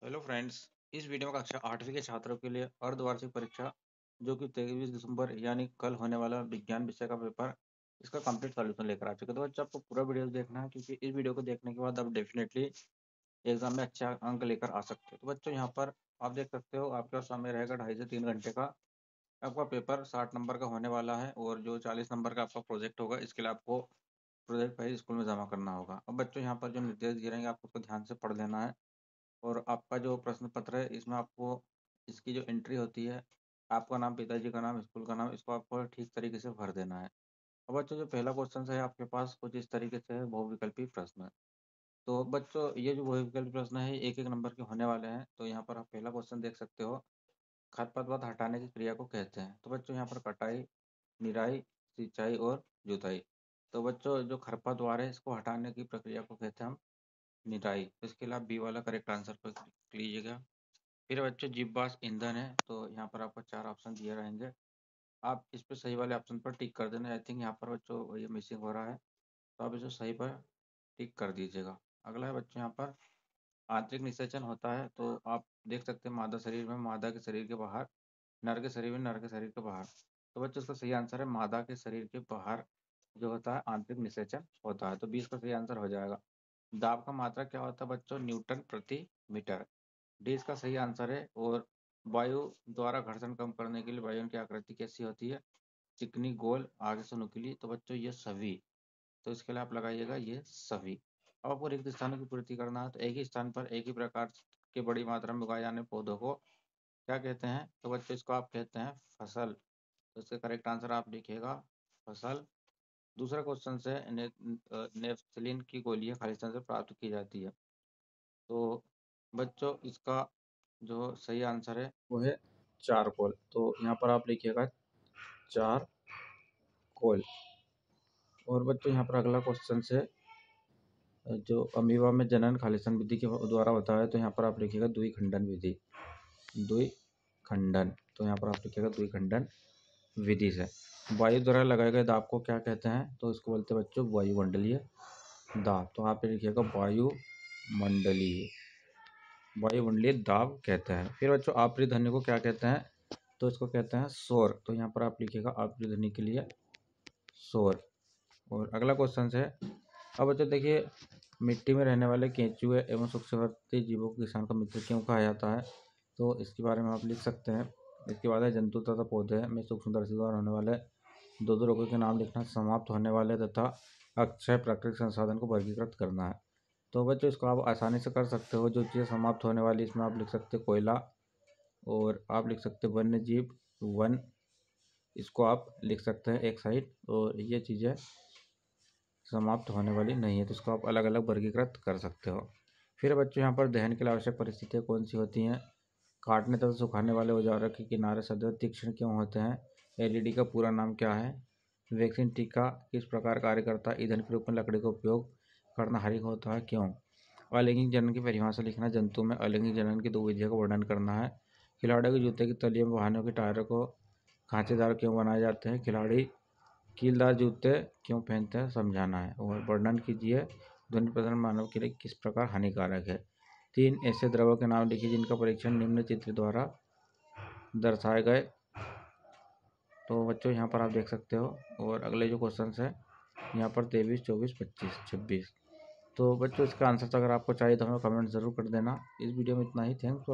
Hello friends. इस video में कक्षा 8वीं के छात्रों के लिए अर्धवार्षिक परीक्षा जो कि 23 दिसंबर यानी कल होने वाला विज्ञान विषय का पेपर, इसका कंप्लीट सॉल्यूशन लेकर आ चुके हैं। तो बच्चों आपको पूरा वीडियो देखना है क्योंकि इस वीडियो को देखने के बाद आप डेफिनेटली एग्जाम में अच्छा अंक लेकर आ सकते हो। तो बच्चों यहाँ पर आप देख सकते हो आपके पास समय रहेगा 2.5 से 3 घंटे का। आपका पेपर 60 नंबर का होने वाला है और जो 40 नंबर का आपका प्रोजेक्ट होगा इसके लिए आपको प्रोजेक्ट फाइल स्कूल में जमा करना होगा। अब बच्चों यहाँ पर जो निर्देश दिए रहेंगे आपको उसको ध्यान से पढ़ लेना है। और आपका जो प्रश्न पत्र है इसमें आपको इसकी जो एंट्री होती है, आपका नाम, पिताजी का नाम, स्कूल का नाम, इसको आपको ठीक तरीके से भर देना है। अब बच्चों जो पहला क्वेश्चन है आपके पास कुछ इस तरीके से है, बहुविकल्पी प्रश्न है। तो बच्चों ये जो बहुविकल्पी प्रश्न है एक एक नंबर के होने वाले हैं। तो यहाँ पर आप पहला क्वेश्चन देख सकते हो, खरपतवार हटाने की क्रिया को कहते हैं। तो बच्चों यहाँ पर कटाई, निराई, सिंचाई और जुताई। तो बच्चों जो खरपतवार है इसको हटाने की प्रक्रिया को कहते हैं हम निराई। इसके लिए आप बी वाला करेक्ट आंसर पर क्लिक लीजिएगा। फिर बच्चों जीववाष्प ईंधन है, तो यहाँ पर आपको 4 ऑप्शन दिए रहेंगे। आप इस पे सही वाले ऑप्शन पर टिक कर देना। आई थिंक यहाँ पर बच्चों ये मिसिंग हो रहा है, तो आप इसे सही पर टिक कर दीजिएगा। अगला है बच्चों यहाँ पर आंतरिक निषेचन होता है। तो आप देख सकते हैं मादा शरीर में, मादा के शरीर के बाहर, नर के शरीर में, नर के शरीर के बाहर। तो बच्चों इसका सही आंसर है मादा के शरीर के बाहर जो होता है आंतरिक निषेचन होता है। तो 20 का सही आंसर हो जाएगा। दाब का मात्रा क्या होता है बच्चों? न्यूटन प्रति मीटर। डी इसका सही आंसर है। और वायु द्वारा घर्षण कम करने के लिए वायुन की आकृति कैसी होती है? चिकनी, गोल, आगे से नुकीली। तो बच्चों ये सभी, तो इसके लिए आप लगाइएगा ये सभी। अब आपको रिक्त स्थानों की पूर्ति करना है। तो एक ही स्थान पर एक ही प्रकार के बड़ी मात्रा में उगाए जाने पौधों को क्या कहते हैं? तो बच्चों इसको आप कहते हैं फसल। तो इसका करेक्ट आंसर आप लिखिएगा फसल। दूसरा क्वेश्चन से नेफ्थलीन की गोलियां खालिस्तान से प्राप्त की जाती है। तो बच्चों इसका जो सही आंसर है वो है चारकोल। तो यहाँ पर आप लिखिएगा चारकोल। और बच्चों यहाँ पर अगला क्वेश्चन से जो अमीबा में जनन खालिस्तान विधि के द्वारा होता है। तो यहाँ पर आप लिखिएगा द्विखंडन विधि, द्विखंडन। तो यहाँ पर आप लिखिएगा द्विखंडन विधि से। वायु द्वारा लगाए गए दाब को क्या कहते हैं? तो इसको बोलते हैं बच्चों वायुमंडलीय दाब। तो आप लिखिएगा वायुमंडलीय, वायुमंडलीय दाब कहते हैं। फिर बच्चों आपरी ध्वनि को क्या कहते हैं? तो इसको कहते हैं शोर। तो यहाँ पर आप लिखिएगा आपरी ध्वनि के लिए शोर। और अगला क्वेश्चन है, अब बच्चों देखिए, मिट्टी में रहने वाले केंचुए एवं सूक्ष्मवर्ती जीवों को किसान का मित्र क्यों कहा जाता है? तो इसके बारे में आप लिख सकते हैं। इसके बाद है जंतु तथा पौधे में सूक्ष्मदर्शी द्वारा होने वाले दो रोगों के नाम लिखना, समाप्त होने वाले तथा अक्षय प्राकृतिक संसाधन को वर्गीकृत करना है। तो बच्चों इसको आप आसानी से कर सकते हो। जो चीज़ें समाप्त होने वाली इसमें आप लिख सकते हो कोयला, और आप लिख सकते हो वन्य जीव, वन, इसको आप लिख सकते हैं एक साइड। और ये चीज़ें समाप्त होने वाली नहीं है, तो इसको आप अलग अलग वर्गीकृत कर सकते हो। फिर बच्चों यहाँ पर दहन के लिए आवश्यक परिस्थितियाँ कौन सी होती हैं? काटने तथा सुखाने वाले औजारों के किनारे सदैव तीक्ष्ण क्यों होते हैं? एलईडी का पूरा नाम क्या है? वैक्सीन टीका किस प्रकार कार्य करता है? ईंधन के रूप में लकड़ी का उपयोग करना हानिकारक होता है, क्यों? अलैंगिक जनन की परिभाषा लिखना। जंतु में अलैंगिक जनन की 2 विधियों का वर्णन करना है। खिलाड़ियों के जूते की तलियों में वाहनों के टायरों को खांचेदार क्यों बनाए जाते हैं? खिलाड़ी कीलदार जूते क्यों पहनते हैं, समझाना है। और वर्णन कीजिए ध्वनि प्रसारण मानव के लिए किस प्रकार हानिकारक है। 3 ऐसे द्रव्यों के नाम लिखिए जिनका परीक्षण निम्न चित्र द्वारा दर्शाए गए। तो बच्चों यहाँ पर आप देख सकते हो। और अगले जो क्वेश्चन है यहाँ पर 23, 24, 25, 26। तो बच्चों इसका आंसर अगर आपको चाहिए तो हमें कमेंट ज़रूर कर देना। इस वीडियो में इतना ही। Thanks for